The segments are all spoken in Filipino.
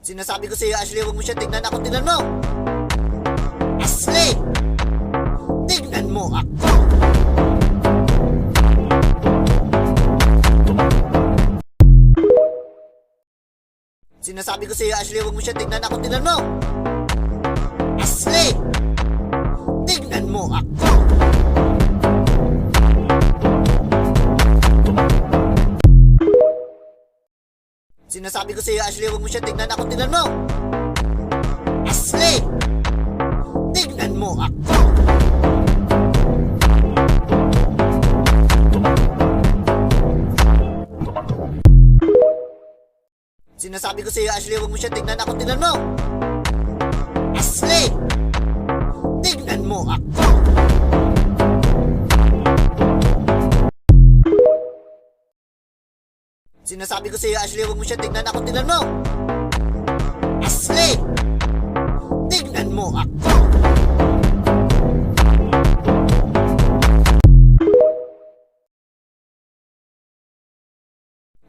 Sinasabi ko sa iyo, Ashley, huwag mo siya tignan. Ako, tignan mo! Ashley! Tignan mo ako! Sinasabi ko sa iyo, Ashley, huwag mo siya tignan. Ako, tignan mo! Ashley! Tignan mo ako! Sinasabi ko sa iyo, Ashley, huwag mo siya tignan. Ako, tignan mo! Ashley! Tignan mo ako! Sinasabi ko sa iyo, Ashley, huwag mo siya tignan. Ako, tignan mo! Ashley! Tignan mo ako! Sinasabi ko sa iyo, Ashley, huwag mo siya tignan. Ako, tignan mo! Ashley! Tignan mo ako!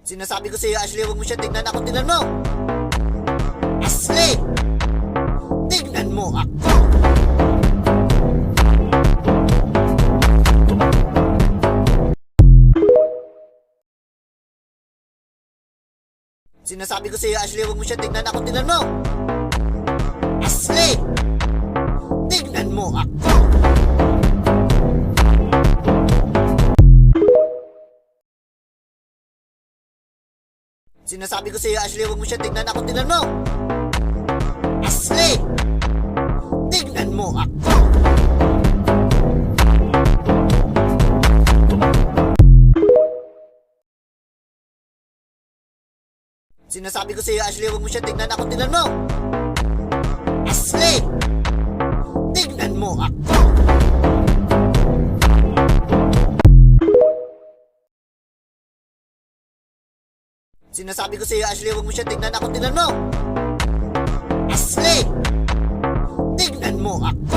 Sinasabi ko sa iyo, Ashley, huwag mo siya tignan. Ako, tignan mo! Ashley! Tignan mo ako! Sinasabi ko sa iyo, Ashley, huwag mo siya tignan. Ako, tignan mo! Ashley! Tignan mo ako! Sinasabi ko sa iyo, Ashley, huwag mo siya tignan. Ako, tignan mo! Ashley! Tignan mo ako! Sinasabi ko sa iyo, Ashley, huwag mo siya tignan. Ako, tignan mo! Ashley! Tignan mo ako! Sinasabi ko sa iyo, Ashley, huwag mo siya tignan. Ako, tignan mo! Ashley! Tignan mo ako!